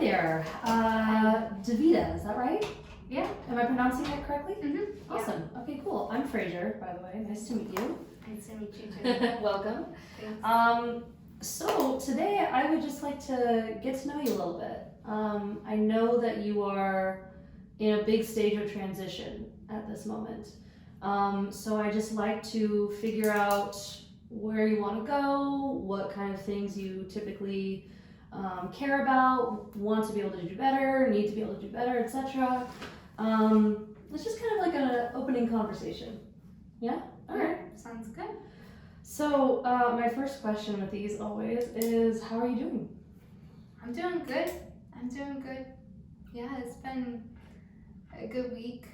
there. Davida, is that right? Yeah. Am I pronouncing that correctly? Mm-hmm. Awesome. Yeah. Okay, cool. I'm Fraser, by the way. Nice to meet you. Nice to meet you too. Welcome. Thanks. So today I would just like to get to know you a little bit. I know that you are in a big stage of transition at this moment. So I just like to figure out where you want to go, what kind of things you typically care about, want to be able to do better, need to be able to do better, etc. It's just kind of like an opening conversation. Yeah? All right. Sounds good. So my first question with these always is, how are you doing? I'm doing good. Yeah, it's been a good week.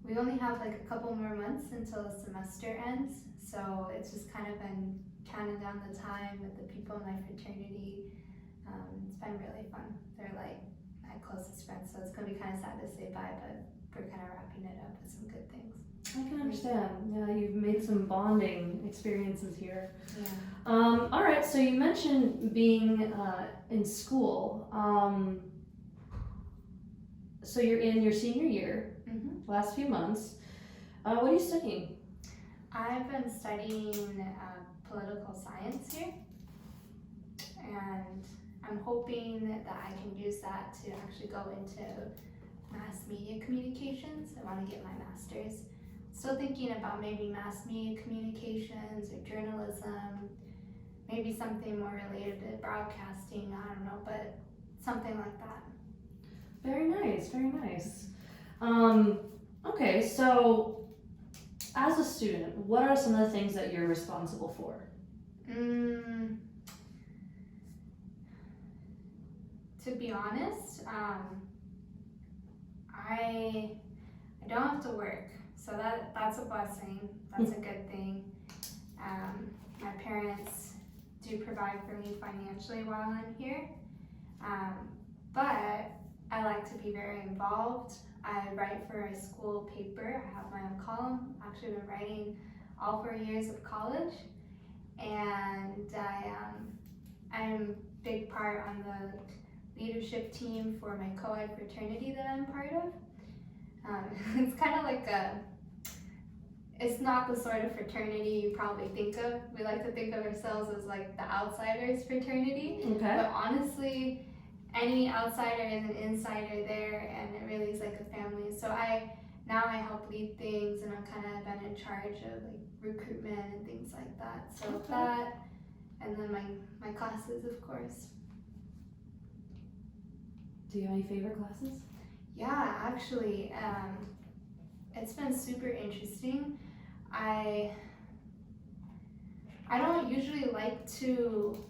We only have like a couple more months until the semester ends, so it's just kind of been counting down the time with the people in my fraternity. It's been really fun. They're like my closest friends, so it's gonna be kind of sad to say bye, but we're kind of wrapping it up with some good things. I can understand. Yeah, you've made some bonding experiences here. Yeah. All right, so you mentioned being in school. So you're in your senior year, last few months. What are you studying? I've been studying political science here, and I'm hoping that I can use that to actually go into mass media communications. I want to get my master's. Still thinking about maybe mass media communications or journalism, maybe something more related to broadcasting, I don't know, but something like that. Very nice, very nice. Okay, so as a student, what are some of the things that you're responsible for? To be honest, I don't have to work, so that's a blessing. That's a good thing. My parents do provide for me financially while I'm here, but I like to be very involved. I write for a school paper. I have my own column. Actually been writing all 4 years of college, and I'm a big part on the leadership team for my co-ed fraternity that I'm part of. It's kind of like it's not the sort of fraternity you probably think of. We like to think of ourselves as like the outsiders fraternity. Okay. But honestly, any outsider is an insider there, and it really is like a family. So now I help lead things, and I've kind of been in charge of like recruitment and things like that. So that, and then my classes, of course. Do you have any favorite classes? Yeah, actually, it's been super interesting. I don't usually like to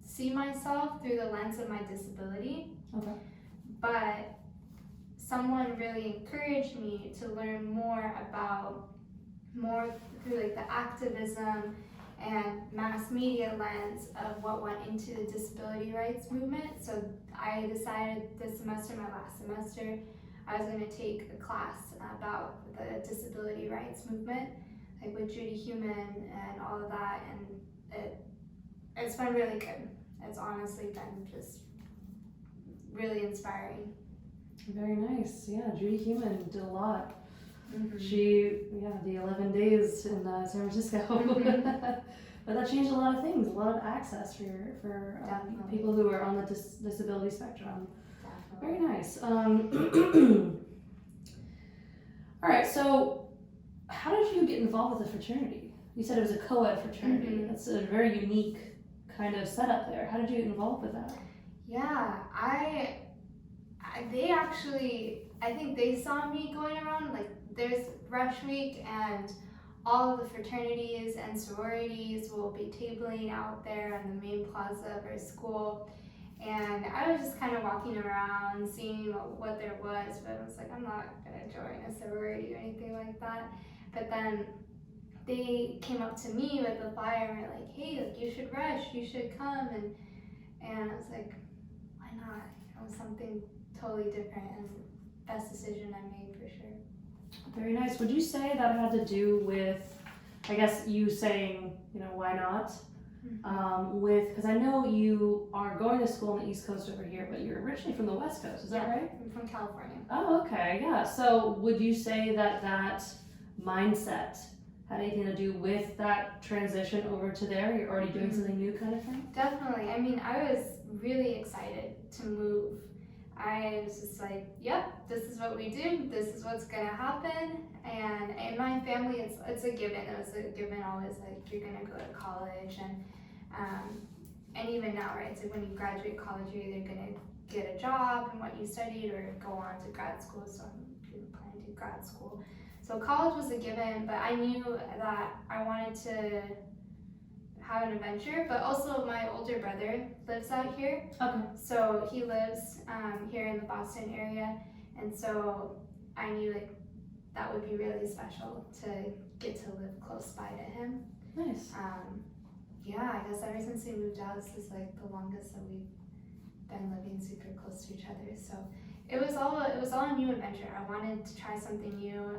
see myself through the lens of my disability. Okay. But someone really encouraged me to learn more through like the activism and mass media lens of what went into the disability rights movement. So I decided this semester, my last semester, I was going to take a class about the disability rights movement, like with Judy Heumann and all of that, and it's been really good. It's honestly been just really inspiring. Very nice. Yeah, Judy Heumann did a lot. Mm-hmm. The 11 days in San Francisco. But that changed a lot of things, a lot of access for people who are on the disability spectrum. Definitely. Very nice. All right, so how did you get involved with the fraternity? You said it was a co-ed fraternity. Mm-hmm. That's a very unique kind of setup there. How did you get involved with that? Yeah, they actually, I think they saw me going around, like there's Rush Week and all of the fraternities and sororities will be tabling out there on the main plaza of our school. And I was just kind of walking around, seeing what there was, but I was like, I'm not gonna join a sorority or anything like that. But then they came up to me with a flyer and were like, hey, like you should rush, you should come, and I was like, why not? It was something totally different, and best decision I made for sure. Very nice. Would you say that had to do with, I guess, you saying, why not? Because I know you are going to school on the East Coast over here, but you're originally from the West Coast, is that right? I'm from California. Oh, okay, yeah. So would you say that that mindset had anything to do with that transition over to there? You're already doing something new kind of thing? Definitely. I mean, I was really excited to move. I was just like, yep, this is what we do. This is what's gonna happen. And in my family, it's a given. It was a given always, like, you're gonna go to college, and even now, right? So when you graduate college, you're either gonna get a job in what you studied or go on to grad school. So I'm planning to do grad school. So college was a given, but I knew that I wanted to have an adventure, but also my older brother lives out here. Okay. So he lives here in the Boston area, and so I knew like that would be really special to get to live close by to him. Nice. Yeah, I guess ever since we moved out, this is like the longest that we've been living super close to each other. So it was all a new adventure. I wanted to try something new,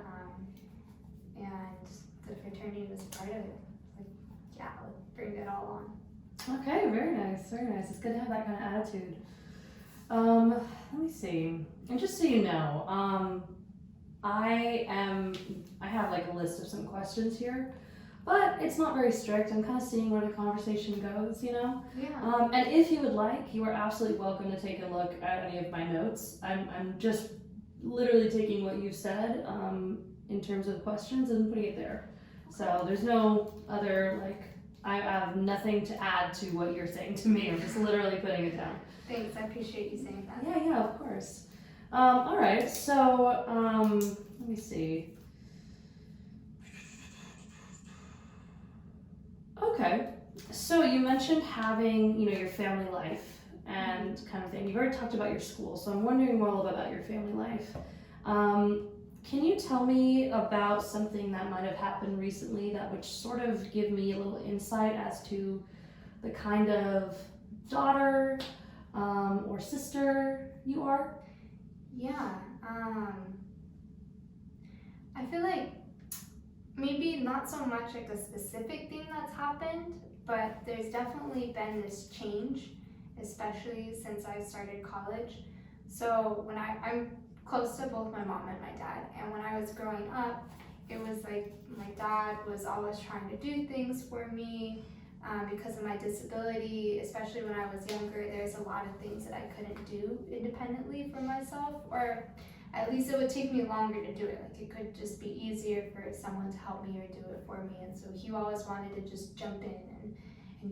and the fraternity was part of it. Like, yeah, let's bring it all on. Okay, very nice, very nice. It's good to have that kind of attitude. Let me see. And just so you know, I have like a list of some questions here, but it's not very strict. I'm kind of seeing where the conversation goes, you know? Yeah. And if you would like, you are absolutely welcome to take a look at any of my notes. I'm just literally taking what you said, in terms of questions and putting it there. So there's no other, like, I have nothing to add to what you're saying to me. I'm just literally putting it down. Thanks, I appreciate you saying that. Yeah, of course. All right, so let me see. Okay, so you mentioned having, your family life and kind of thing. You've already talked about your school, so I'm wondering more a little bit about your family life. Can you tell me about something that might have happened recently that would sort of give me a little insight as to the kind of daughter or sister you are? Yeah, I feel like maybe not so much like a specific thing that's happened, but there's definitely been this change, especially since I started college. So when I'm close to both my mom and my dad, and when I was growing up, it was like my dad was always trying to do things for me. Because of my disability, especially when I was younger, there's a lot of things that I couldn't do independently for myself, or at least it would take me longer to do it. Like, it could just be easier for someone to help me or do it for me, and so he always wanted to just jump in and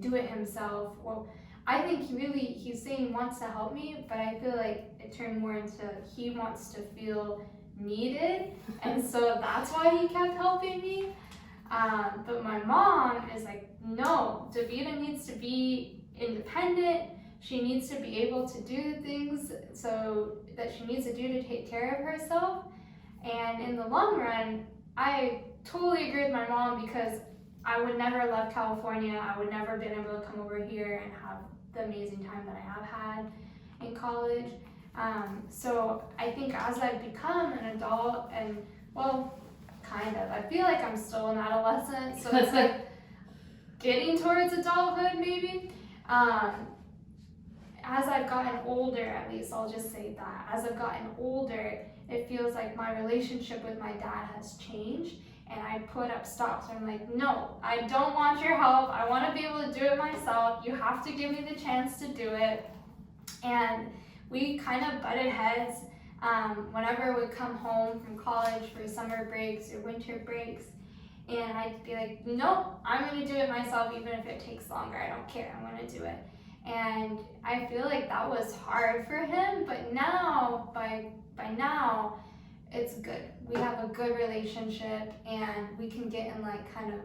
do it himself. Well, I think he's saying he wants to help me, but I feel like it turned more into he wants to feel needed, and so that's why he kept helping me. But my mom is like, no, Davida needs to be independent. She needs to be able to do the things so that she needs to do to take care of herself. And in the long run, I totally agree with my mom, because I would never have left California. I would never have been able to come over here and have the amazing time that I have had in college. So I think as I've become an adult, and well, kind of, I feel like I'm still an adolescent, so it's like getting towards adulthood maybe. As I've gotten older, at least I'll just say that, as I've gotten older, it feels like my relationship with my dad has changed, and I put up stops. I'm like, no, I don't want your help. I want to be able to do it myself. You have to give me the chance to do it. And we kind of butted heads whenever I would come home from college for summer breaks or winter breaks. And I'd be like, nope, I'm going to do it myself, even if it takes longer. I don't care. I'm going to do it. And I feel like that was hard for him, but now, by now, it's good. We have a good relationship, and we can get in like kind of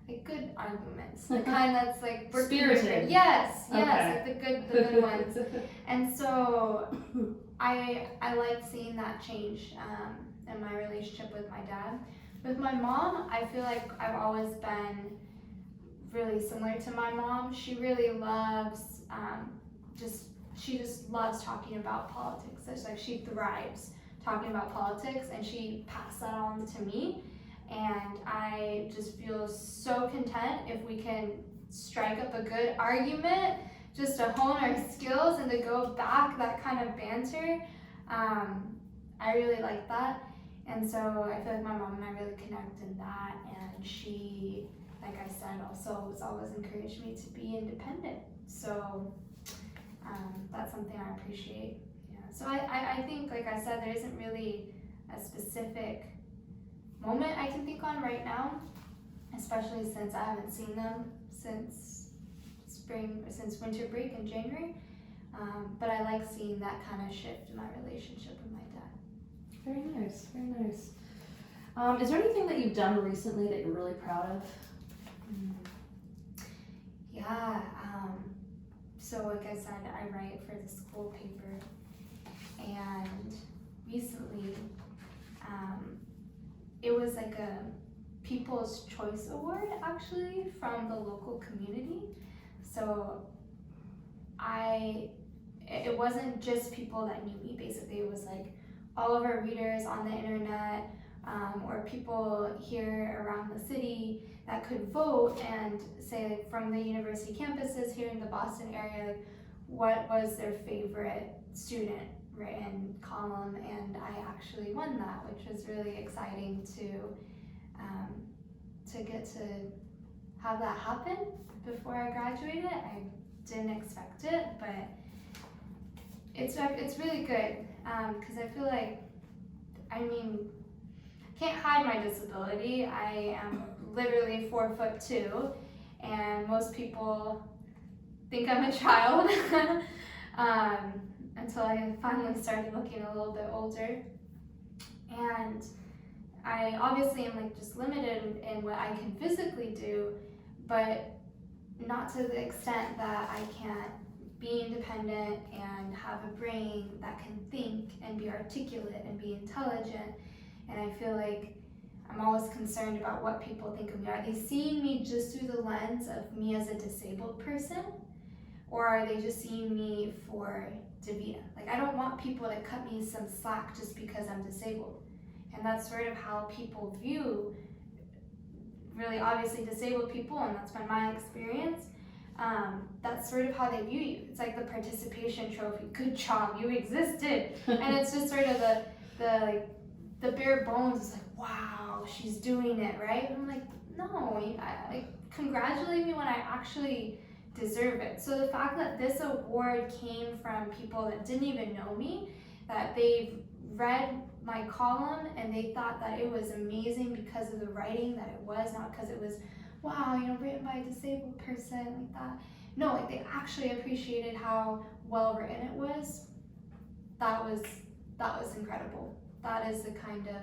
like good arguments, the kind that's like spirited. Yes, Okay. like the good ones. And so I like seeing that change in my relationship with my dad. With my mom, I feel like I've always been really similar to my mom. She really loves she just loves talking about politics. It's like she thrives talking about politics, and she passed that on to me. And I just feel so content if we can strike up a good argument, just to hone our skills and to go back, that kind of banter. I really like that. And so I feel like my mom and I really connect in that, and she, like I said, also has always encouraged me to be independent. So that's something I appreciate. Yeah. So I think, like I said, there isn't really a specific moment I can think on right now, especially since I haven't seen them since winter break in January. But I like seeing that kind of shift in my relationship with my dad. Very nice, very nice. Is there anything that you've done recently that you're really proud of? Yeah, so like I said, I write for the school paper, and recently it was like a People's Choice Award actually from the local community. So it wasn't just people that knew me, basically. It was like all of our readers on the internet, or people here around the city that could vote and say, like, from the university campuses here in the Boston area, like, what was their favorite student written column, and I actually won that, which was really exciting to get to have that happen before I graduated. I didn't expect it, but it's really good, because I feel like, I can't hide my disability. I am literally 4'2", and most people think I'm a child until I finally started looking a little bit older. And I obviously am like just limited in what I can physically do, but not to the extent that I can't be independent and have a brain that can think and be articulate and be intelligent. And I feel like I'm always concerned about what people think of me. Are they seeing me just through the lens of me as a disabled person? Or are they just seeing me for Davida? Like, I don't want people to cut me some slack just because I'm disabled. And that's sort of how people view really obviously disabled people, and that's been my experience. That's sort of how they view you. It's like the participation trophy. Good job, you existed. And it's just sort of the bare bones. It's like, wow, she's doing it, right? And I'm like, no, congratulate me when I actually deserve it. So the fact that this award came from people that didn't even know me, that they've read my column and they thought that it was amazing because of the writing that it was, not because it was, wow, written by a disabled person like that. No, like, they actually appreciated how well written it was. That was incredible. That is the kind of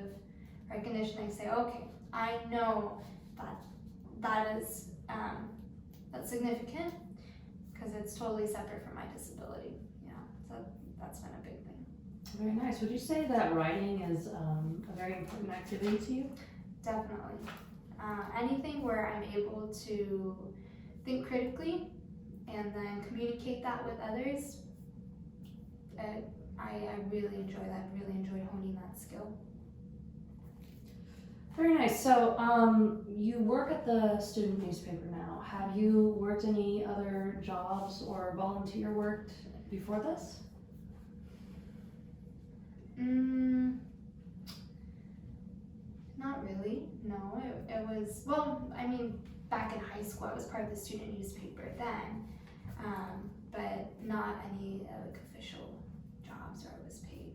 recognition I say, okay, I know that is that's significant, because it's totally separate from my disability. Yeah, so that's been a big thing. Very nice. Would you say that writing is a very important activity to you? Definitely. Anything where I'm able to think critically and then communicate that with others, I really enjoy that. I really enjoyed honing that skill. Very nice. So you work at the student newspaper now. Have you worked any other jobs or volunteer worked before this? Not really, no. It was, well, back in high school I was part of the student newspaper then, but not any official jobs where I was paid.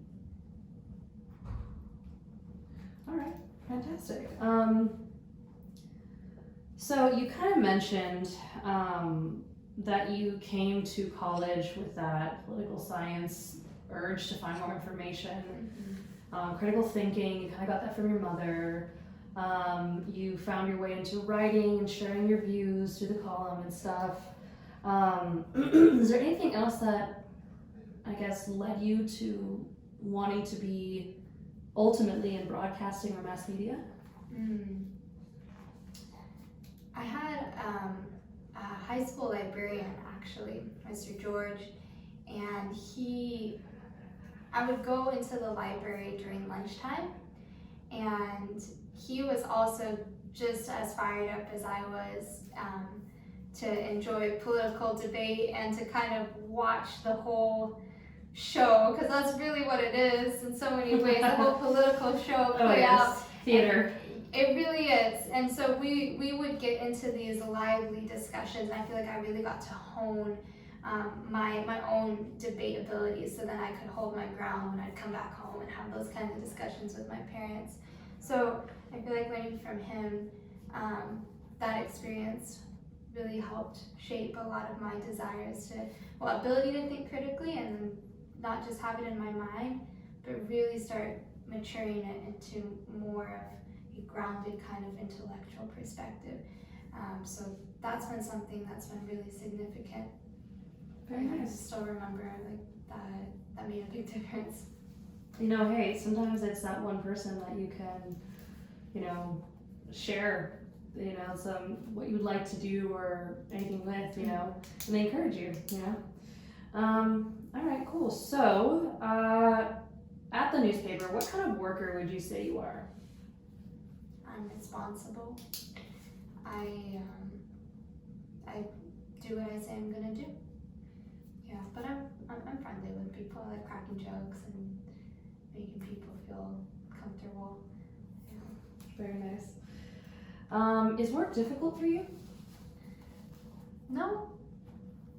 All right, fantastic. So you kind of mentioned that you came to college with that political science urge to find more information. Critical thinking, you kind of got that from your mother. You found your way into writing and sharing your views through the column and stuff. Is there anything else that, I guess, led you to wanting to be ultimately in broadcasting or mass media? I had a high school librarian, actually, Mr. George, and I would go into the library during lunchtime, and he was also just as fired up as I was to enjoy political debate and to kind of watch the whole show, because that's really what it is in so many ways, the whole political show play out. Theater. It really is. And so we would get into these lively discussions. I feel like I really got to hone my own debate abilities, so then I could hold my ground when I'd come back home and have those kinds of discussions with my parents. So I feel like learning from him, that experience really helped shape a lot of my desires to, well, ability to think critically and not just have it in my mind, but really start maturing it into more of a grounded kind of intellectual perspective. So that's been something that's been really significant. Very nice. I still remember like that made a big difference. You know, hey, sometimes it's that one person that you can, you know, share, you know, some what you would like to do or anything with, you know, and they encourage you, you know. All right, cool. So, at the newspaper, what kind of worker would you say you are? I'm responsible. I do what I say I'm gonna do. Yeah, but I'm friendly with people. I like cracking jokes and making people feel comfortable. Yeah. Very nice. Is work difficult for you? No,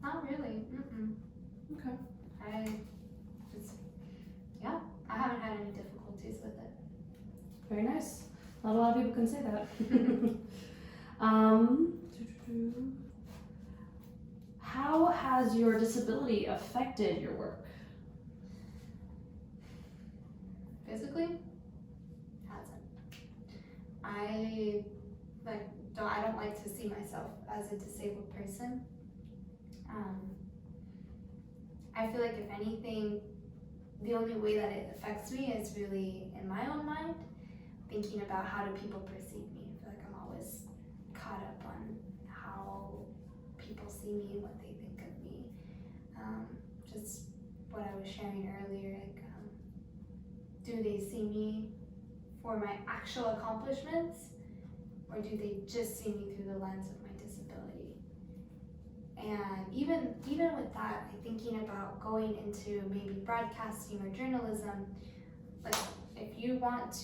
not really. Mm-mm. Okay. I haven't had any difficulties with it. Very nice. Not a lot of people can say that. How has your disability affected your work? Physically, hasn't. I don't like to see myself as a disabled person. I feel like if anything, the only way that it affects me is really in my own mind, thinking about how do people perceive me. I feel like I'm always caught up on how people see me and what they think of me. Just what I was sharing earlier, like, do they see me for my actual accomplishments, or do they just see me through the lens of my disability? And even with that, like thinking about going into maybe broadcasting or journalism, like if you want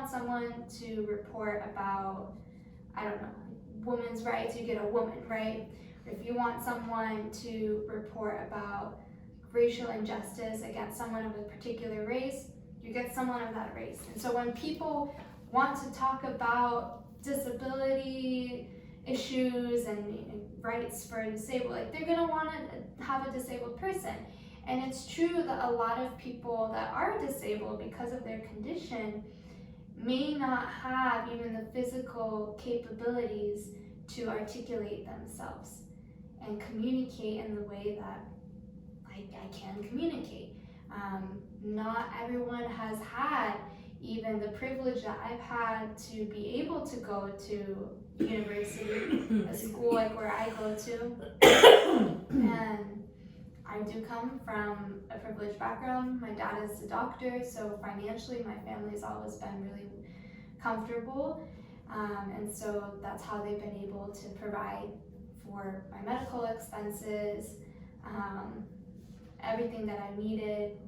someone to report about, I don't know, women's rights, you get a woman, right? Or if you want someone to report about racial injustice against someone of a particular race, you get someone of that race. And so when people want to talk about disability issues and rights for disabled, like they're gonna want to have a disabled person. And it's true that a lot of people that are disabled because of their condition may not have even the physical capabilities to articulate themselves and communicate in the way that I can communicate. Not everyone has had even the privilege that I've had to be able to go to university, a school like where I go to. And I do come from a privileged background. My dad is a doctor, so financially my family's always been really comfortable. And so that's how they've been able to provide for my medical expenses, everything that I needed,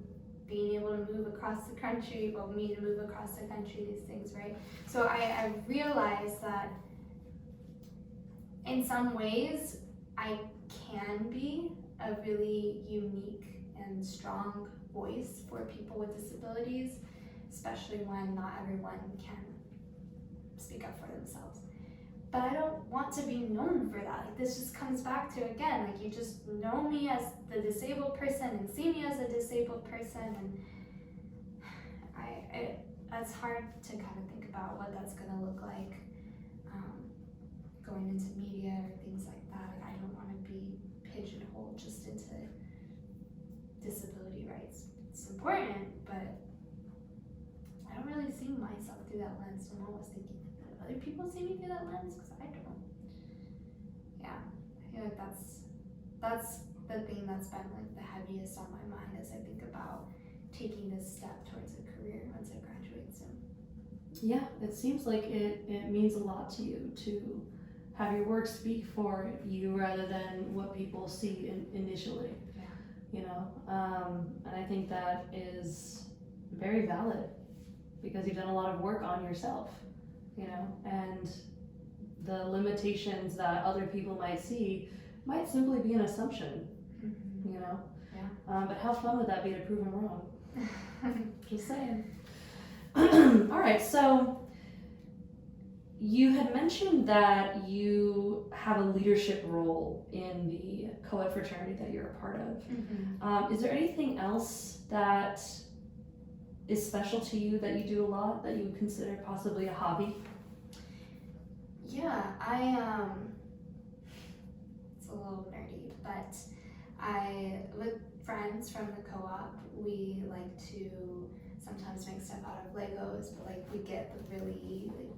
being able to move across the country, me to move across the country, these things, right? So I realized that in some ways I can be a really unique and strong voice for people with disabilities, especially when not everyone can speak up for themselves. But I don't want to be known for that. Like, this just comes back to, again, like, you just know me as the disabled person and see me as a disabled person, and it's hard to kind of think about what that's going to look like going into media or things like that. Like, I don't want to be pigeonholed just into disability rights. It's important, but I don't really see myself through that lens. So I'm always thinking, do other people see me through that lens? Because I don't. Yeah, I feel like that's the thing that's been like the heaviest on my mind as I think about taking this step towards a career once I graduate soon. Yeah, it seems like it means a lot to you to have your work speak for you rather than what people see initially. Yeah. You know, and I think that is very valid because you've done a lot of work on yourself, you know, and the limitations that other people might see might simply be an assumption, Mm-hmm. you know. Yeah. But how fun would that be to prove them wrong? Just saying. All right, so you had mentioned that you have a leadership role in the co-ed fraternity that you're a part of. Mm-hmm. Is there anything else that is special to you that you do a lot that you would consider possibly a hobby? Yeah, it's a little nerdy, but with friends from the co-op, we like to sometimes make stuff out of Legos, but like we get the really like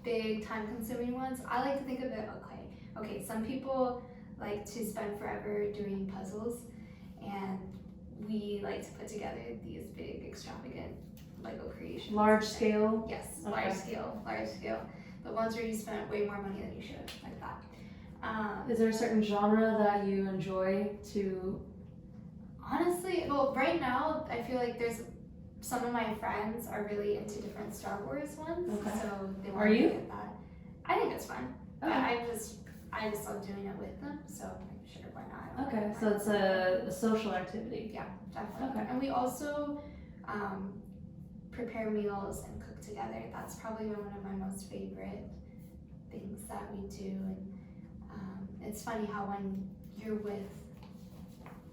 big time-consuming ones. I like to think of it, okay, some people like to spend forever doing puzzles, and we like to put together these big, extravagant Lego creations. Large scale? Yes, Okay. large scale. The ones where you spent way more money than you should, like that. Is there a certain genre that you enjoy to? Honestly, well, right now I feel like there's some of my friends are really into different Star Wars ones, Okay. so they Are want to you? get that. I think it's fun. Okay. I just love doing it with them, so I'm sure why not. Okay, so it's a social activity. Yeah, definitely. Okay. And we also prepare meals and cook together. That's probably one of my most favorite things that we do. And it's funny how when you're with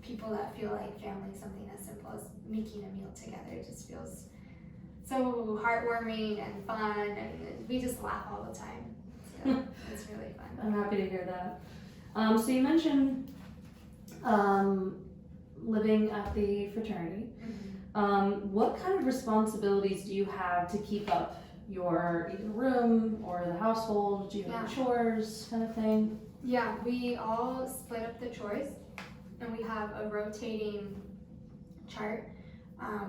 people that feel like family, something as simple as making a meal together, it just feels so heartwarming and fun, and we just laugh all the time. So it's really fun. I'm happy to hear that. So you mentioned living at the fraternity. Mm-hmm. What kind of responsibilities do you have to keep up your either room or the household? Do you have chores kind of thing? Yeah, we all split up the chores, and we have a rotating chart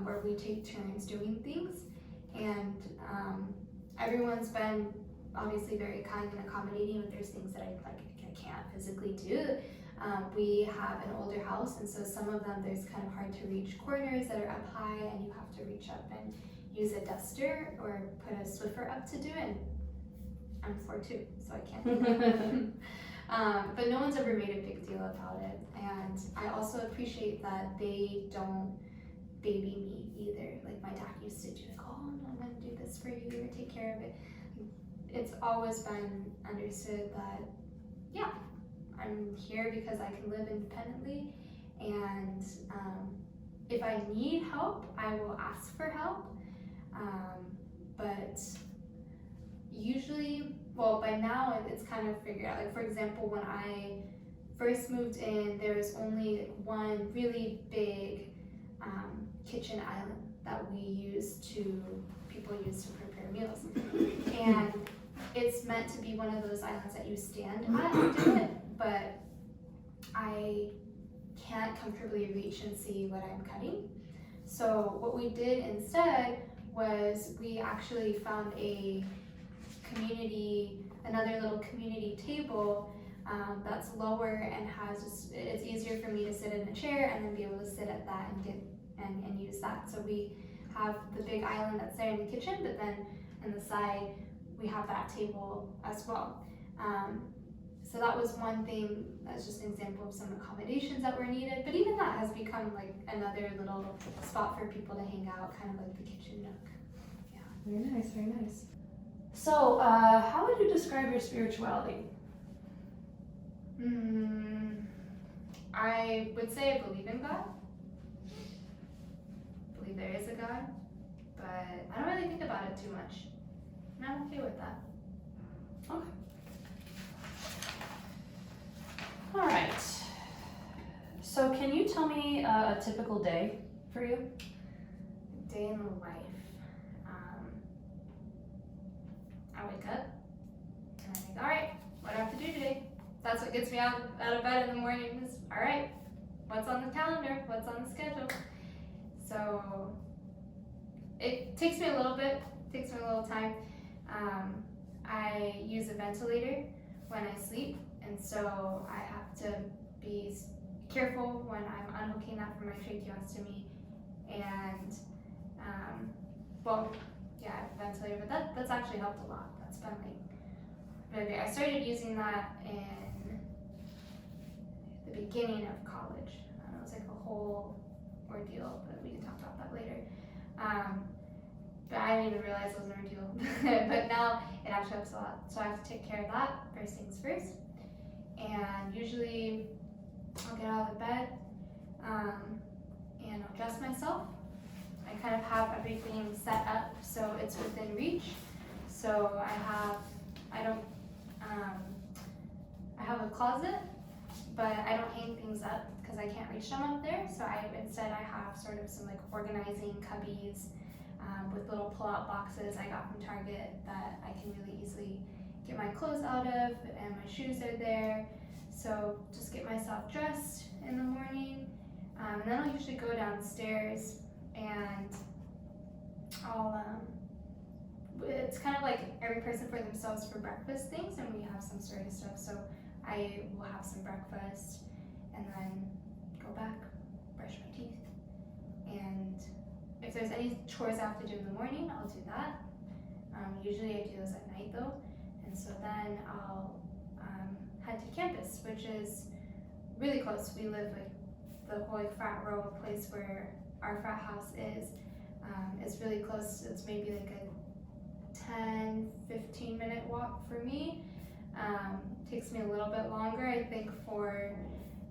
where we take turns doing things, and everyone's been obviously very kind and accommodating, but there's things that I can't physically do. We have an older house, and so some of them there's kind of hard to reach corners that are up high, and you have to reach up and use a duster or put a Swiffer up to do it. And I'm 4'2", so I can't do that. But no one's ever made a big deal about it, and I also appreciate that they don't baby me either. Like my dad used to do, like, oh no, I'm gonna do this for you or take care of it. It's always been understood that, yeah, I'm here because I can live independently, and if I need help, I will ask for help. But usually, well, by now it's kind of figured out. Like for example, when I first moved in, there was only one really big kitchen island that people use to prepare meals, and it's meant to be one of those islands that you stand at and do it, but I can't comfortably reach and see what I'm cutting. So what we did instead was we actually found another little community table that's lower and it's easier for me to sit in a chair and then be able to sit at that and use that. So we have the big island that's there in the kitchen, but then on the side we have that table as well. So that was one thing, that's just an example of some accommodations that were needed, but even that has become like another little spot for people to hang out, kind of like the kitchen nook. Yeah. Very nice, very nice. So, how would you describe your spirituality? I would say I believe in God. I believe there is a God, but I don't really think about it too much. And I'm okay with that. Okay. All right. So can you tell me a typical day for you? Day in the life. I wake up and I think, all right, what do I have to do today? That's what gets me out of bed in the morning is, all right, what's on the calendar? What's on the schedule? So it takes me a little time. I use a ventilator when I sleep, and so I have to be careful when I'm unhooking that from my tracheostomy. And well, yeah, ventilator, but that's actually helped a lot. That's been like really great. I started using that in the beginning of college. It was like a whole ordeal, but we can talk about that later. But I didn't even realize it was an ordeal. But now it actually helps a lot. So I have to take care of that first things first. And usually I'll get out of bed and I'll dress myself. I kind of have everything set up so it's within reach. So I have a closet, but I don't hang things up because I can't reach them up there. So instead I have sort of some like organizing cubbies with little pull-out boxes I got from Target that I can really easily get my clothes out of, and my shoes are there. So just get myself dressed in the morning, and then I'll usually go downstairs and it's kind of like every person for themselves for breakfast things, and we have some sort of stuff. So I will have some breakfast and then go back, brush my teeth, and if there's any chores I have to do in the morning, I'll do that. Usually I do those at night though, and so then I'll head to campus, which is really close. We live like the whole like frat row place where our frat house is really close. It's maybe like a 10-15 minute walk for me. Takes me a little bit longer. I think for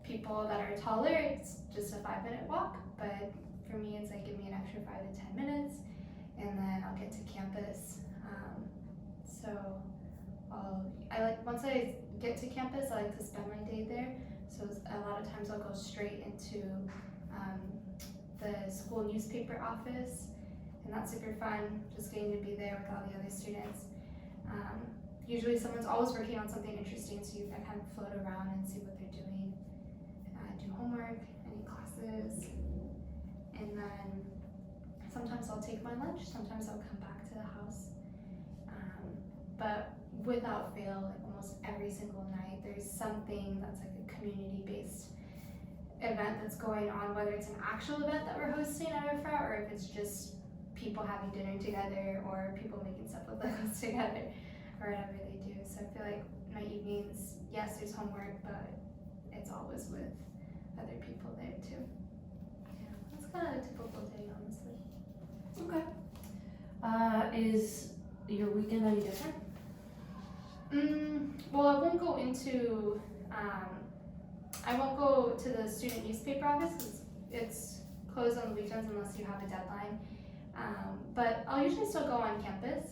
people that are taller, it's just a 5-minute walk, but for me it's like give me an extra 5 to 10 minutes, and then I'll get to campus. So once I get to campus, I like to spend my day there. So a lot of times I'll go straight into the school newspaper office, and that's super fun, just getting to be there with all the other students. Usually someone's always working on something interesting, so you can kind of float around and see what they're doing, do homework, any classes, and then sometimes I'll take my lunch, sometimes I'll come back to the house. But without fail, like almost every single night, there's something that's like a community-based event that's going on, whether it's an actual event that we're hosting at our frat, or if it's just people having dinner together, or people making stuff with Legos together, or whatever they do. So I feel like my evenings, yes, there's homework, but it's always with other people there too. Yeah, that's kind of a typical day, honestly. Okay. Is your weekend any different? Well, I won't go into, I won't go to the student newspaper office because it's closed on the weekends unless you have a deadline. But I'll usually still go on campus,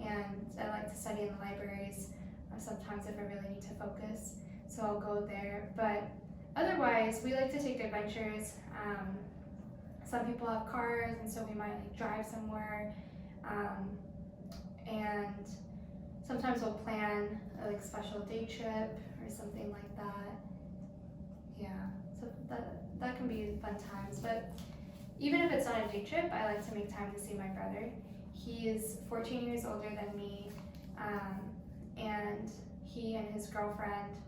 and I like to study in the libraries, sometimes if I really need to focus, so I'll go there. But otherwise, we like to take adventures. Some people have cars, and so we might like drive somewhere, and sometimes we'll plan a like special day trip or something like that. Yeah, so that can be fun times. But even if it's not a day trip, I like to make time to see my brother. He is 14 years older than me, and he and his girlfriend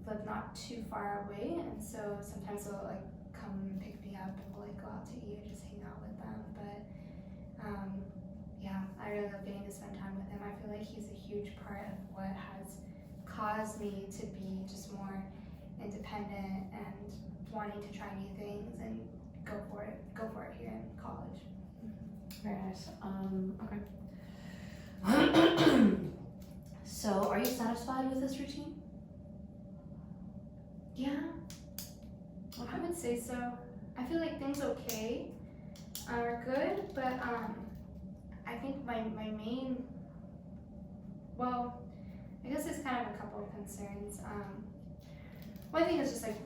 live not too far away, and so sometimes they'll like come pick me up and we'll like go out to eat or just hang out with them. But yeah, I really love getting to spend time with him. I feel like he's a huge part of what has caused me to be just more independent and wanting to try new things and go for it here in college. Very nice. Okay. So, are you satisfied with this routine? Yeah, I would say so. I feel like things are good, but I think my main, well, I guess it's kind of a couple of concerns. One thing is just like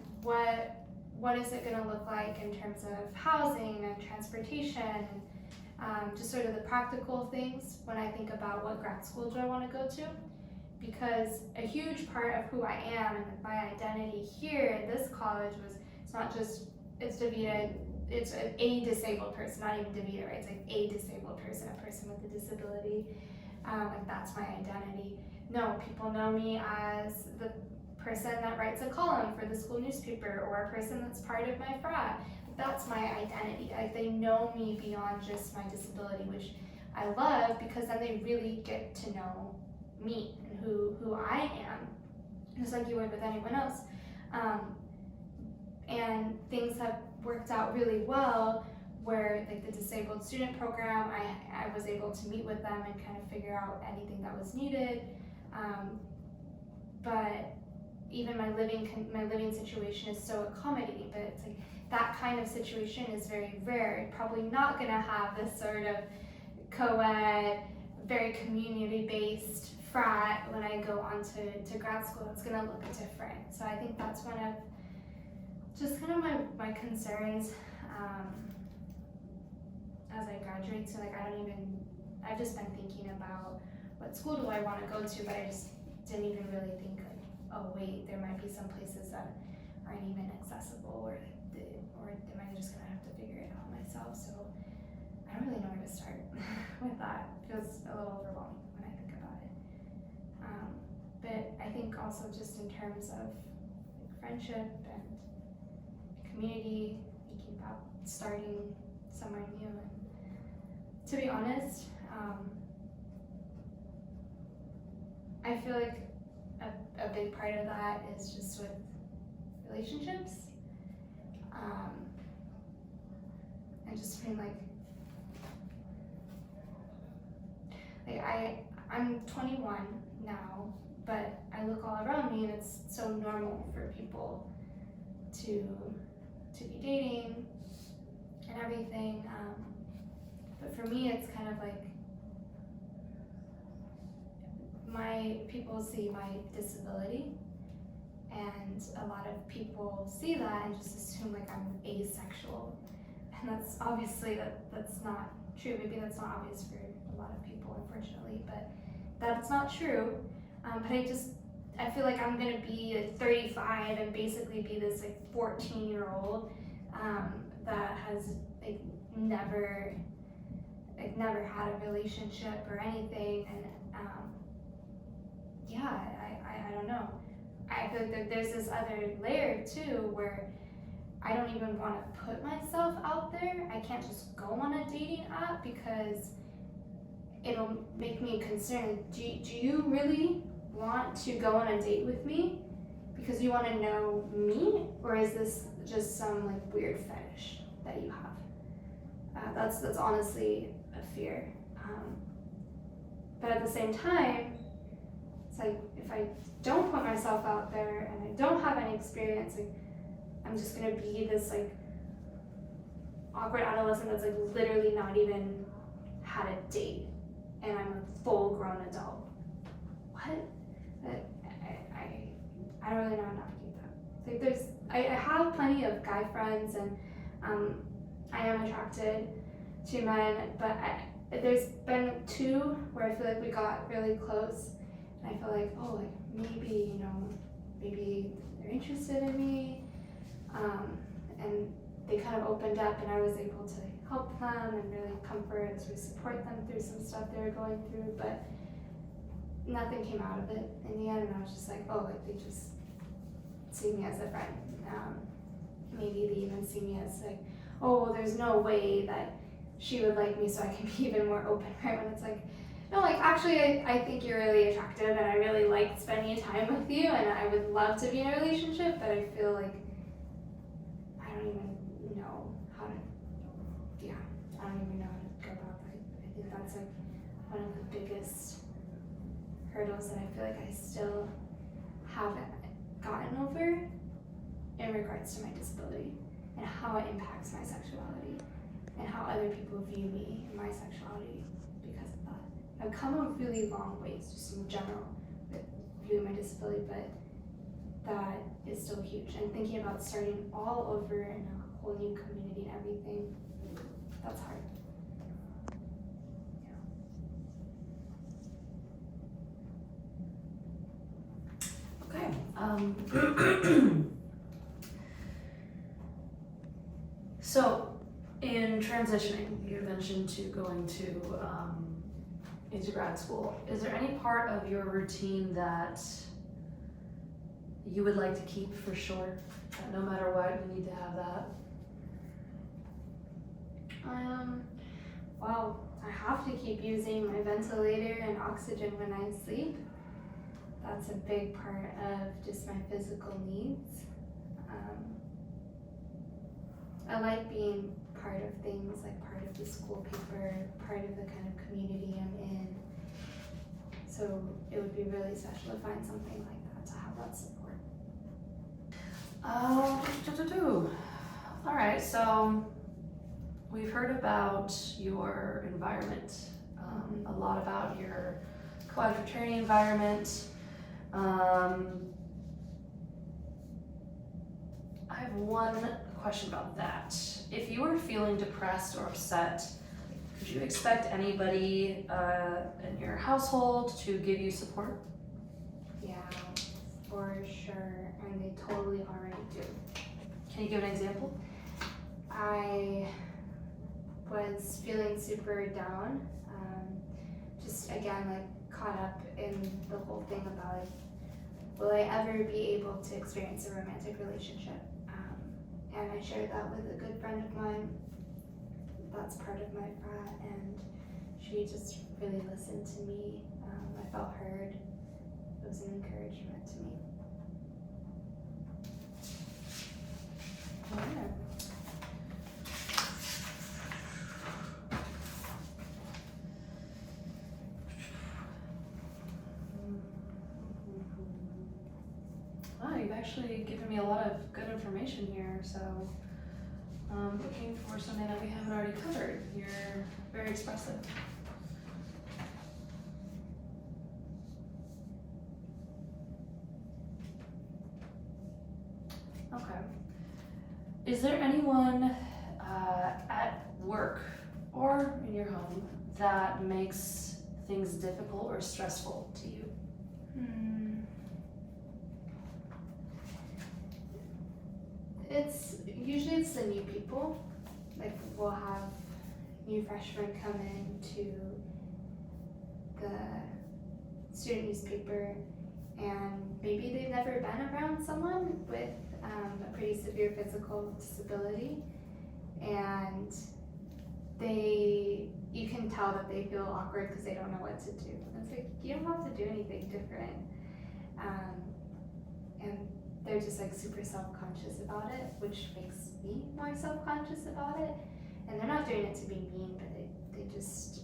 what is it going to look like in terms of housing and transportation, and just sort of the practical things when I think about what grad school do I want to go to. Because a huge part of who I am and my identity here at this college was, it's not just, it's Davida, it's a disabled person, not even Davida, right? It's like a disabled person, a person with a disability. like that's my identity. No, people know me as the person that writes a column for the school newspaper, or a person that's part of my frat. That's my identity. Like, they know me beyond just my disability, which I love, because then they really get to know me and who I am, just like you would with anyone else. And things have worked out really well, where like the disabled student program, I was able to meet with them and kind of figure out anything that was needed. But even my living situation is so accommodating, but it's like that kind of situation is very rare. Probably not gonna have this sort of co-ed, very community-based frat when I go on to grad school. It's gonna look different. So I think that's one of just kind of my concerns as I graduate. So like I've just been thinking about what school do I want to go to, but I just didn't even really think like, oh wait, there might be some places that aren't even accessible, or am I just gonna have to figure it out myself? So I don't really know where to start with that. It feels a little overwhelming when I think about it. But I think also just in terms of like friendship and community, thinking about starting somewhere new. And to be honest, I feel like a big part of that is just with relationships, and just being like I'm 21 now, but I look all around me and it's so normal for people to be dating and everything, but for me it's kind of like people see my disability, and a lot of people see that and just assume like I'm asexual, and that's obviously that's not true. Maybe that's not obvious for a lot of people, unfortunately, but that's not true. But I feel like I'm gonna be like 35 and basically be this like 14-year-old that has like never had a relationship or anything, and yeah, I don't know. I feel like there's this other layer too, where I don't even want to put myself out there. I can't just go on a dating app because it'll make me concerned. Do you really want to go on a date with me because you want to know me, or is this just some like weird fetish that you have? That's honestly a fear. But at the same time, it's like if I don't put myself out there and I don't have any experience, like I'm just gonna be this like awkward adolescent that's like literally not even had a date, and I'm a full-grown adult. What? I don't really know how to navigate that. Like I have plenty of guy friends, and I am attracted to men, but there's been two where I feel like we got really close, and I feel like, oh, like maybe they're interested in me, and they kind of opened up, and I was able to help them and really comfort and sort of support them through some stuff they were going through, but nothing came out of it in the end, and I was just like, oh, like they just see me as a friend. Maybe they even see me as like, oh, well, there's no way that she would like me, so I can be even more open, right? When it's like, no, like actually I think you're really attractive, and I really like spending time with you, and I would love to be in a relationship, but I feel like I don't even know how to go about that. I think that's like one of the biggest hurdles that I feel like I still haven't gotten over in regards to my disability and how it impacts my sexuality and how other people view me and my sexuality because of that. I've come a really long ways just in general with viewing my disability, but that is still huge. And thinking about starting all over in a whole new community and everything, that's hard. So, in transitioning, you mentioned to going to into grad school, is there any part of your routine that you would like to keep for sure? That no matter what, you need to have that? Well, I have to keep using my ventilator and oxygen when I sleep. That's a big part of just my physical needs. I like being part of things, like part of the school paper, part of the kind of community I'm in. So it would be really special to find something like that, to have that support. All right, so we've heard about your environment, a lot about your co-ed fraternity environment. I have one question about that. If you were feeling depressed or upset, could you expect anybody in your household to give you support? Yeah, for sure, and they totally already do. Can you give an example? I was feeling super down, just again like caught up in the whole thing about like, will I ever be able to experience a romantic relationship? And I shared that with a good friend of mine that's part of my frat, and she just really listened to me. I felt heard. It was an encouragement to me. Oh, you've actually given me a lot of good information here, so I'm looking for something that we haven't already covered. You're very expressive. Okay. Is there anyone at work or in your home that makes things difficult or stressful to you? It's the new people. Like we'll have new freshmen come in to the student newspaper, and maybe they've never been around someone with a pretty severe physical disability, and you can tell that they feel awkward because they don't know what to do. And it's like, you don't have to do anything different. And they're just like super self-conscious about it, which makes me more self-conscious about it. And they're not doing it to be mean, but they just,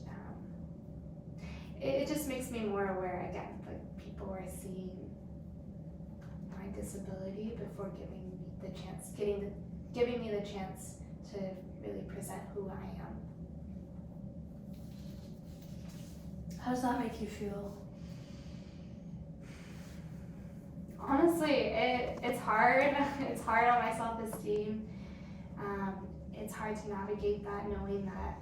it just makes me more aware again, like people are seeing my disability before giving me the chance to really present who I am. How does that make you feel? Honestly, it's hard. It's hard on my self-esteem. It's hard to navigate that, knowing that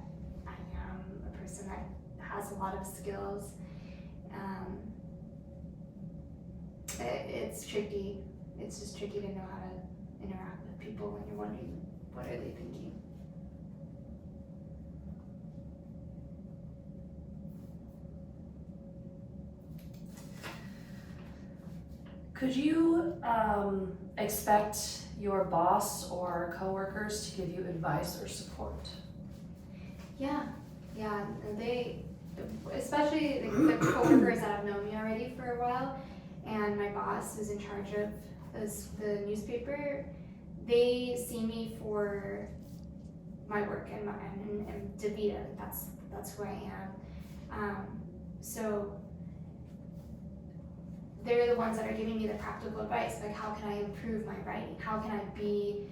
I am a person that has a lot of skills. It's tricky. It's just tricky to know how to interact with people when you're wondering, what are they thinking? Could you expect your boss or coworkers to give you advice or support? Yeah, and they, especially the coworkers that have known me already for a while, and my boss who's in charge of the newspaper, they see me for my work and Davida. That's who I am. So they're the ones that are giving me the practical advice, like how can I improve my writing? How can I be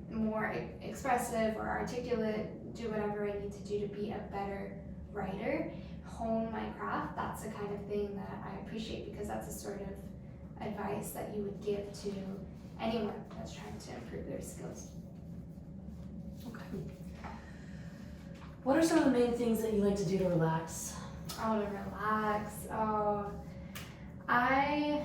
more expressive or articulate, do whatever I need to do to be a better writer, hone my craft. That's the kind of thing that I appreciate, because that's the sort of advice that you would give to anyone that's trying to improve their skills. Okay. What are some of the main things that you like to do to relax? Oh, to relax. Oh, I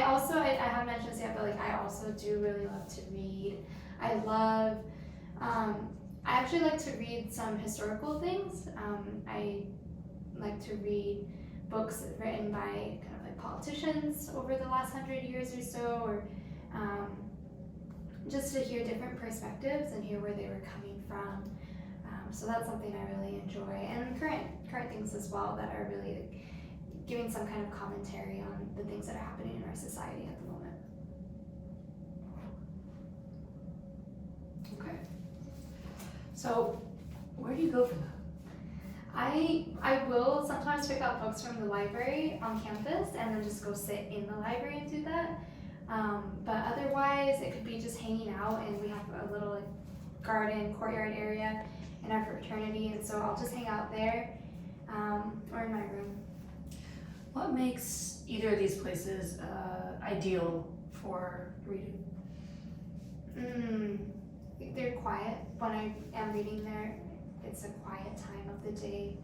also, I haven't mentioned this yet, but like I also do really love to read. I actually like to read some historical things. like to read books written by kind of like politicians over the last 100 years or so, or just to hear different perspectives and hear where they were coming from. So that's something I really enjoy, and current things as well that are really like, giving some kind of commentary on the things that are happening in our society at the moment. Okay. So, where do you go from that? I will sometimes pick up books from the library on campus and then just go sit in the library and do that. But otherwise, it could be just hanging out, and we have a little like garden, courtyard area in our fraternity, and so I'll just hang out there or in my room. What makes either of these places ideal for reading? They're quiet. When I am reading there, it's a quiet time of the day.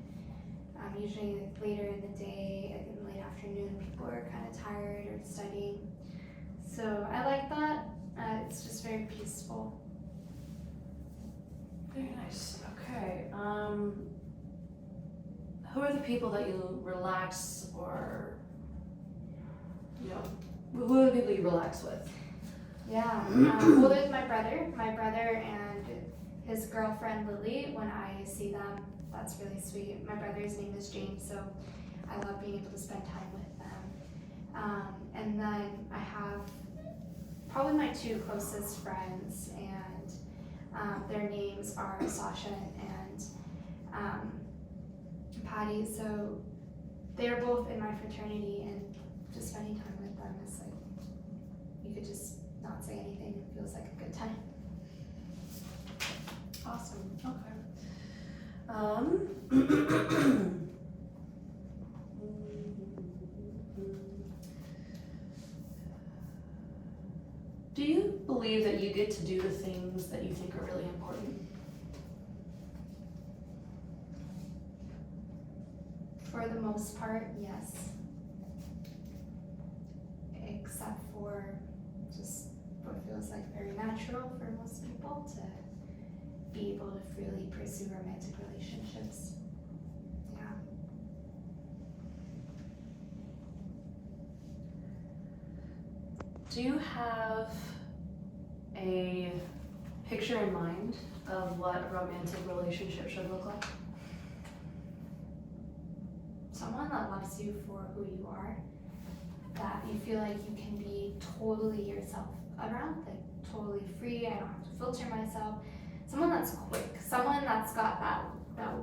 Usually later in the day, in the late afternoon, people are kind of tired or studying. So I like that. It's just very peaceful. Very nice. Okay. Who are the people that you relax, or who are the people you relax with? Yeah. Well, there's my brother and his girlfriend Lily. When I see them, that's really sweet. My brother's name is James, so I love being able to spend time with them. And then I have probably my two closest friends, and their names are Sasha and Patty. So they're both in my fraternity, and just spending time with them is like, you could just not say anything. It feels like a good time. Awesome. Okay. Do you believe that you get to do the things that you think are really important? For the most part, yes. Except for just what feels like very natural for most people, to be able to freely pursue romantic relationships. Yeah. Do you have a picture in mind of what a romantic relationship should look like? Someone that loves you for who you are, that you feel like you can be totally yourself around, like totally free. I don't have to filter myself. Someone that's quick, someone that's got that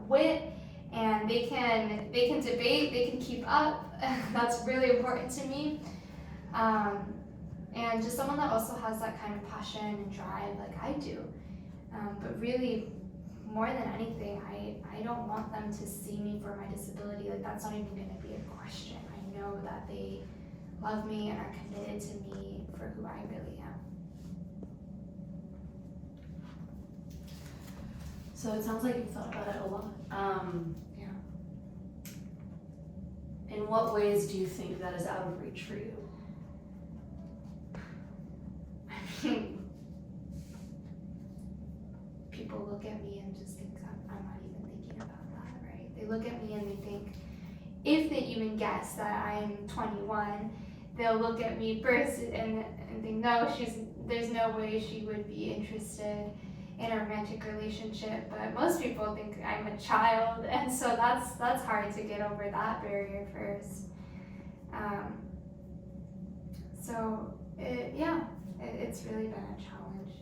wit, and they can debate, they can keep up. That's really important to me. And just someone that also has that kind of passion and drive like I do. But really, more than anything, I don't want them to see me for my disability. Like, that's not even going to be a question. I know that they love me and are committed to me for who I really am. So it sounds like you've thought about it a lot. Yeah. In what ways do you think that is out of reach for you? I mean, people look at me and just think I'm not even thinking about that, right? They look at me and they think, if they even guess that I'm 21, they'll look at me first and think, no, there's no way she would be interested in a romantic relationship. But most people think I'm a child, and so that's hard to get over that barrier first. So it's really been a challenge.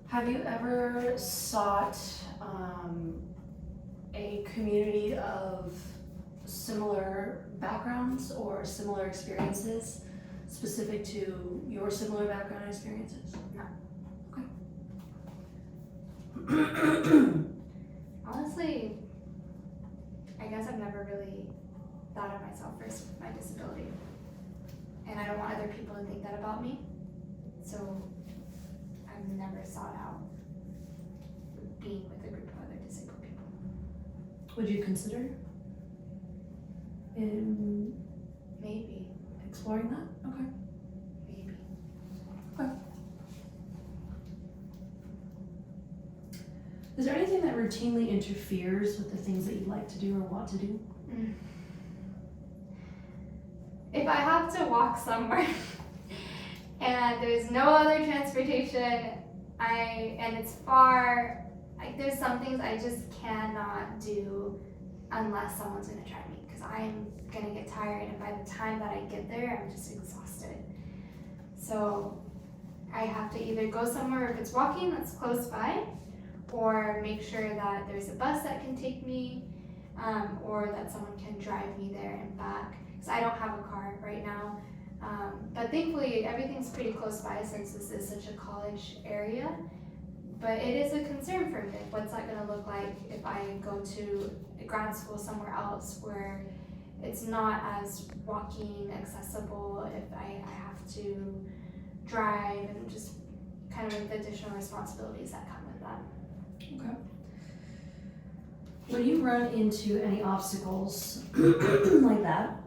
Have you ever sought a community of similar backgrounds or similar experiences specific to your similar background and experiences? No. Okay. Honestly, I guess I've never really thought of myself first with my disability. And I don't want other people to think that about me. So I've never sought out being with a group of other disabled people. Would you consider Maybe. exploring that? Okay. Maybe. Okay. Is there anything that routinely interferes with the things that you like to do or want to do? If I have to walk somewhere and there's no other transportation, and it's far, like there's some things I just cannot do unless someone's gonna drive me, because I'm gonna get tired, and by the time that I get there, I'm just exhausted. So I have to either go somewhere if it's walking that's close by, or make sure that there's a bus that can take me, or that someone can drive me there and back, because I don't have a car right now. But thankfully everything's pretty close by since this is such a college area. But it is a concern for me, like what's that gonna look like if I go to grad school somewhere else where it's not as walking accessible, if I have to drive, and just kind of the additional responsibilities that come with that. Okay. When you run into any obstacles like that,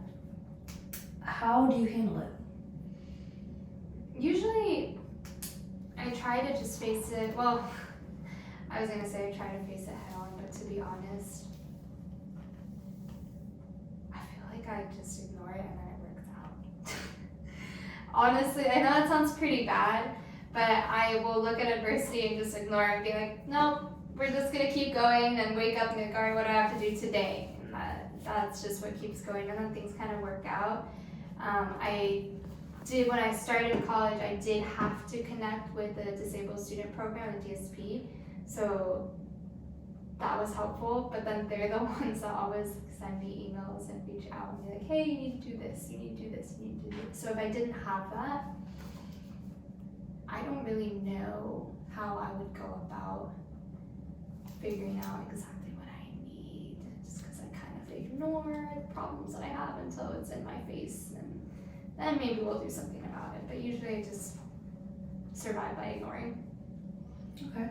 how do you handle it? Usually I try to just face it, well, I was gonna say I try to face it head on, but to be honest, I feel like I just ignore it and then it works out. Honestly, I know that sounds pretty bad, but I will look at adversity and just ignore it and be like, no, we're just gonna keep going and wake up and think, all right, what do I have to do today? And that's just what keeps going, and then things kind of work out. When I started college, I did have to connect with the Disabled Student Program, the DSP, so that was helpful, but then they're the ones that always send me emails and reach out and be like, hey, you need to do this, you need to do this, you need to do this. So if I didn't have that, I don't really know how I would go about figuring out exactly what I need, just because I kind of ignore the problems that I have until it's in my face, and then maybe we'll do something about it. But usually I just survive by ignoring. Okay.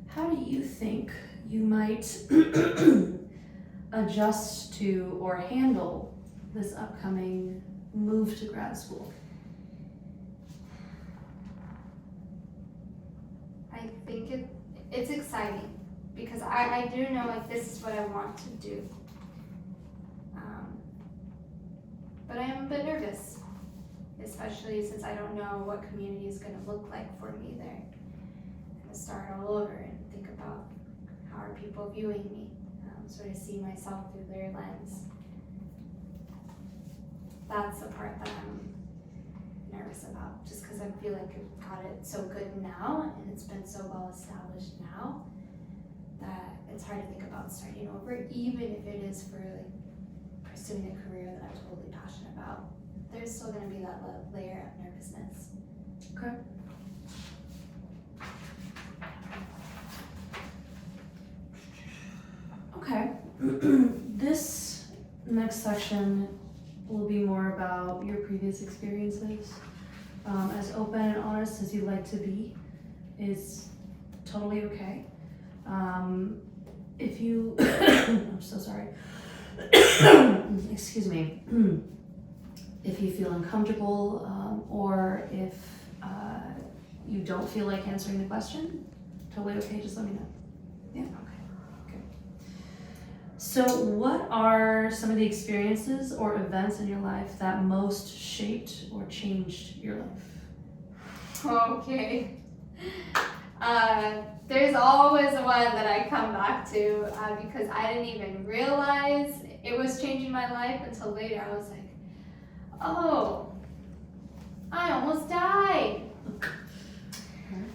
How do you think you might adjust to or handle this upcoming move to grad school? I think it's exciting, because I do know like this is what I want to do. But I am a bit nervous, especially since I don't know what community is going to look like for me there. I'm going to start all over and think about how are people viewing me, sort of see myself through their lens. That's the part that I'm nervous about, just because I feel like I've got it so good now and it's been so well established now that it's hard to think about starting over, even if it is for like pursuing a career that I'm totally passionate about. There's still going to be that layer of nervousness. Okay. Okay. This next section will be more about your previous experiences. As open and honest as you'd like to be is totally okay. If you, I'm so sorry. Excuse me. If you feel uncomfortable, or if you don't feel like answering the question, totally okay, just let me know. Yeah, okay, good. So what are some of the experiences or events in your life that most shaped or changed your life? Okay. There's always one that I come back to, because I didn't even realize it was changing my life until later. I was like, oh, I almost died.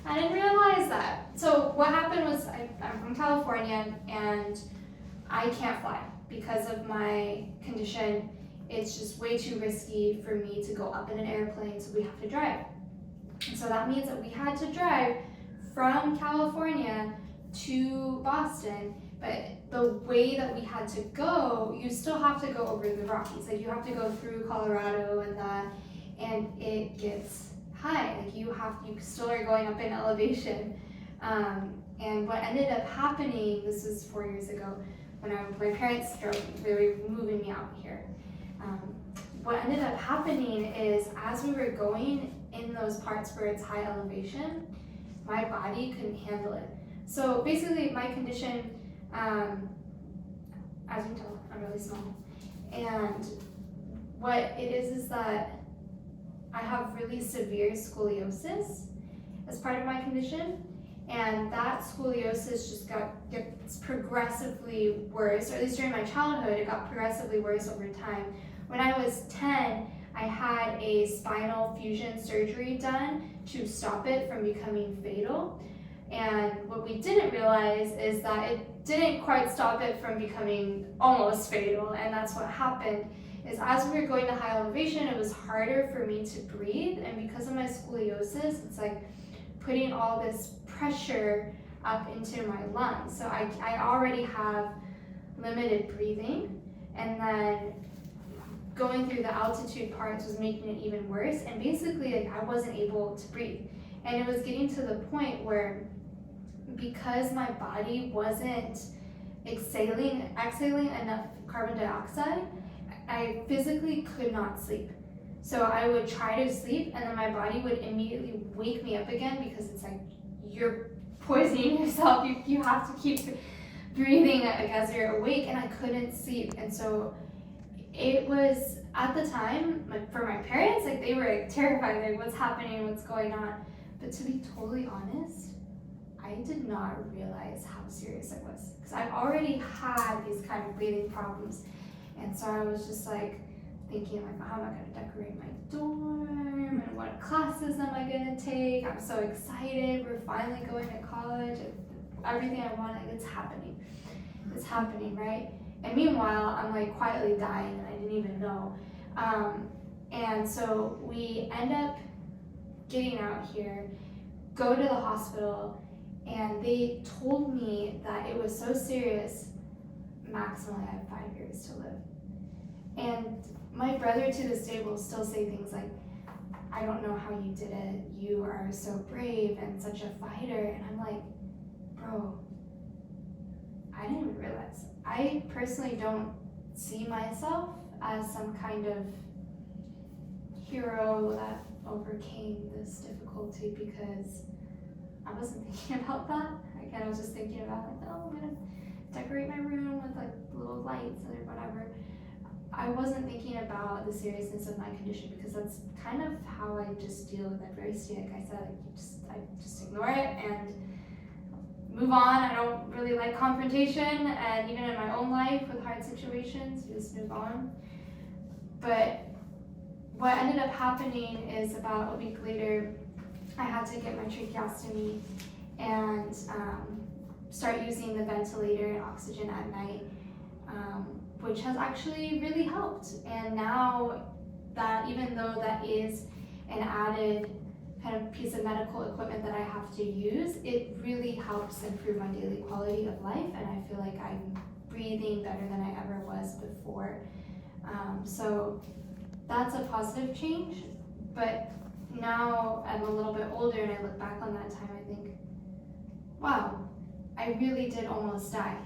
I didn't realize that. So what happened was I'm from California and I can't fly because of my condition. It's just way too risky for me to go up in an airplane, so we have to drive. And so that means that we had to drive from California to Boston, but the way that we had to go, you still have to go over the Rockies. Like you have to go through Colorado and that, and it gets high. Like you still are going up in elevation. And what ended up happening, this was 4 years ago, when my parents drove me, they were moving me out here. What ended up happening is as we were going in those parts where it's high elevation, my body couldn't handle it. So basically my condition, as you can tell, I'm really small. And what it is that I have really severe scoliosis as part of my condition. And that scoliosis just gets progressively worse, or at least during my childhood, it got progressively worse over time. When I was 10, I had a spinal fusion surgery done to stop it from becoming fatal. And what we didn't realize is that it didn't quite stop it from becoming almost fatal, and that's what happened. Is as we were going to high elevation, it was harder for me to breathe, and because of my scoliosis, it's like putting all this pressure up into my lungs. So I already have limited breathing, and then going through the altitude parts was making it even worse, and basically like I wasn't able to breathe. And it was getting to the point where, because my body wasn't exhaling enough carbon dioxide, I physically could not sleep. So I would try to sleep, and then my body would immediately wake me up again, because it's like, you're poisoning yourself, you have to keep breathing as you're awake, and I couldn't sleep. And so it was, at the time, like for my parents, like they were like terrified, like what's happening, what's going on. But to be totally honest, I did not realize how serious it was, because I've already had these kind of breathing problems. And so I was just like thinking, like, how am I going to decorate my dorm, and what classes am I going to take? I'm so excited, we're finally going to college, everything I wanted, it's happening, right? And meanwhile, I'm like quietly dying, and I didn't even know. And so we end up getting out here, go to the hospital, and they told me that it was so serious, maximally I have 5 years to live. And my brother to this day will still say things like, I don't know how you did it, you are so brave and such a fighter. And I'm like, bro, I didn't even realize. I personally don't see myself as some kind of hero that overcame this difficulty, because I wasn't thinking about that. Again, I was just thinking about like, oh, I'm gonna decorate my room with like little lights or whatever. I wasn't thinking about the seriousness of my condition, because that's kind of how I just deal with adversity. Like I said, I just ignore it and move on. I don't really like confrontation, and even in my own life with hard situations, you just move on. But what ended up happening is, about a week later, I had to get my tracheostomy and start using the ventilator and oxygen at night, which has actually really helped. And now that, even though that is an added kind of piece of medical equipment that I have to use, it really helps improve my daily quality of life, and I feel like I'm breathing better than I ever was before. So that's a positive change. But now I'm a little bit older, and I look back on that time, I think, wow, I really did almost die.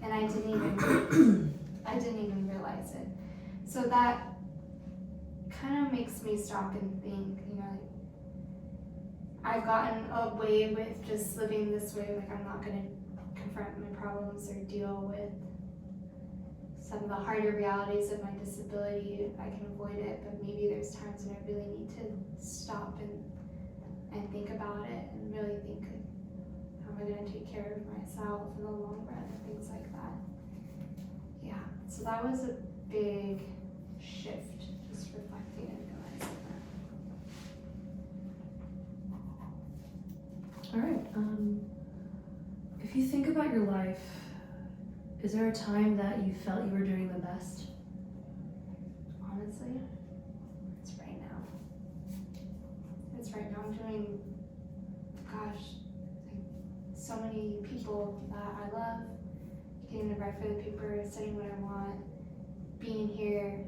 And I didn't even realize it. So that kind of makes me stop and think, you know, like, I've gotten away with just living this way, like I'm not gonna confront my problems or deal with some of the harder realities of my disability. I can avoid it, but maybe there's times when I really need to stop and think about it, and really think, like, how am I gonna take care of myself in the long run, and things like that. Yeah, so that was a big shift, just reflecting and realizing that. All right. If you think about your life, is there a time that you felt you were doing the best? Honestly, it's right now. It's right now. I'm doing, gosh, like so many people that I love, getting to write for the paper, studying what I want, being here,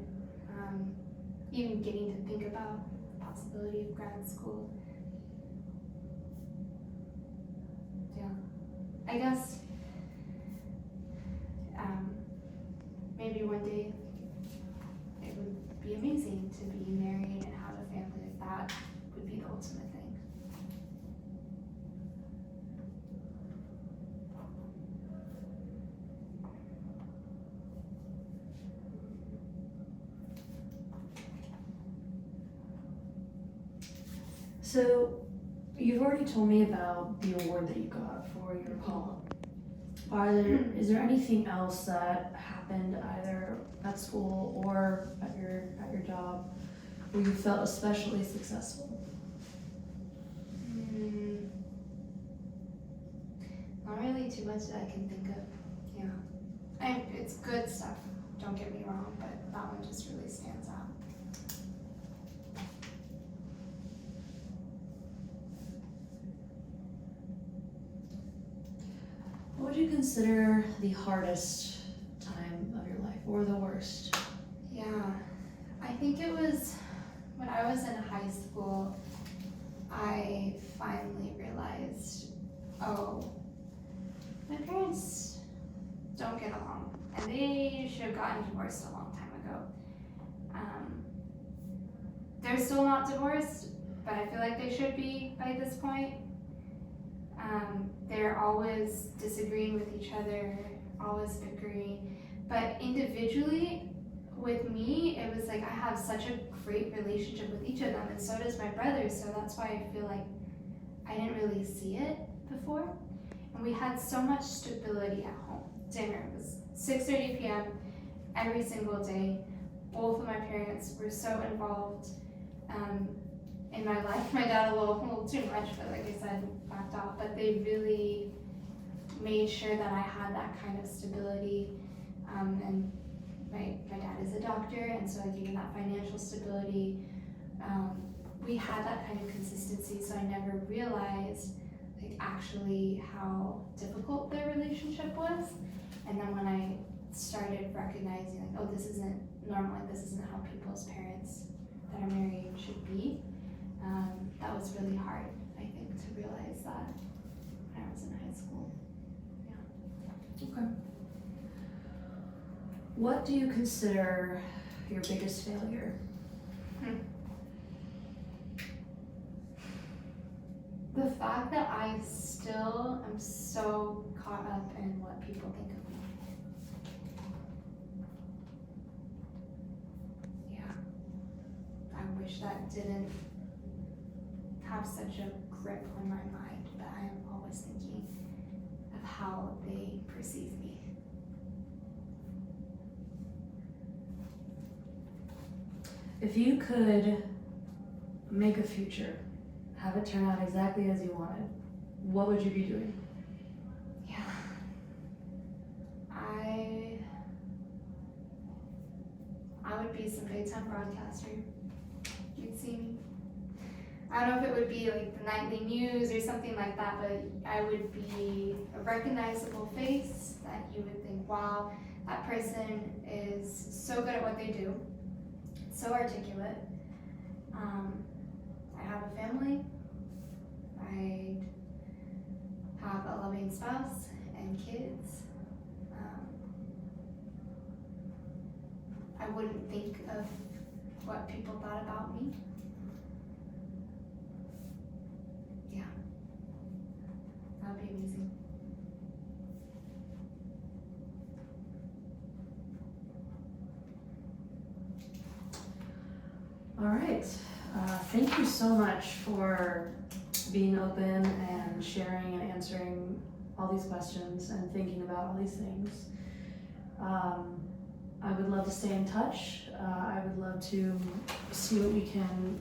even getting to think about the possibility of grad school. Yeah, I guess maybe one day it would be amazing to be married and have a family. Like, that would be the ultimate thing. So, you've already told me about the award that you got for your poem. Is there anything else that happened either at school or at your job where you felt especially successful? Not really too much that I can think of. Yeah. It's good stuff, don't get me wrong, but that one just really stands out. What would you consider the hardest time of your life or the worst? Yeah, I think it was when I was in high school, I finally realized, oh, my parents don't get along, and they should have gotten divorced a long time ago. They're still not divorced, but I feel like they should be by this point. They're always disagreeing with each other, always bickering, but individually, with me, it was like I have such a great relationship with each of them, and so does my brother, so that's why I feel like I didn't really see it before. And we had so much stability at home. Dinner was 6:30 p.m. every single day. Both of my parents were so involved in my life. My dad a little too much, but like I said, backed off. But they really made sure that I had that kind of stability. And my dad is a doctor, and so like even that financial stability. We had that kind of consistency, so I never realized like actually how difficult their relationship was. And then when I started recognizing like, oh, this isn't normal, like this isn't how people's parents that are married should be, that was really hard, I think, to realize that when I was in high school. Yeah. Okay. What do you consider your biggest failure? The fact that I still am so caught up in what people think of me. Yeah. I wish that didn't have such a grip on my mind, but I am always thinking of how they perceive me. If you could make a future, have it turn out exactly as you wanted, what would you be doing? Yeah. I would be some big time broadcaster. You'd see me. I don't know if it would be like the nightly news or something like that, but I would be a recognizable face that you would think, wow, that person is so good at what they do, so articulate. I have a family. I have a loving spouse and kids. I wouldn't think of what people thought about me. Yeah, that would be amazing. All right. Thank you so much for being open and sharing and answering all these questions and thinking about all these things. I would love to stay in touch. I would love to see what we can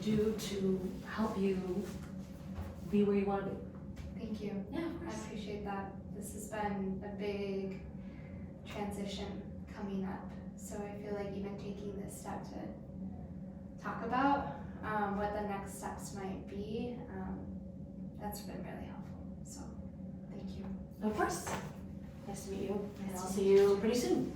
do to help you be where you want to be. Thank you. Yeah, of I course. appreciate that. This has been a big transition coming up. So I feel like even taking this step to talk about what the next steps might be, that's been really helpful. So thank you. Of course. Nice to meet you. And Nice I'll to see meet you pretty soon.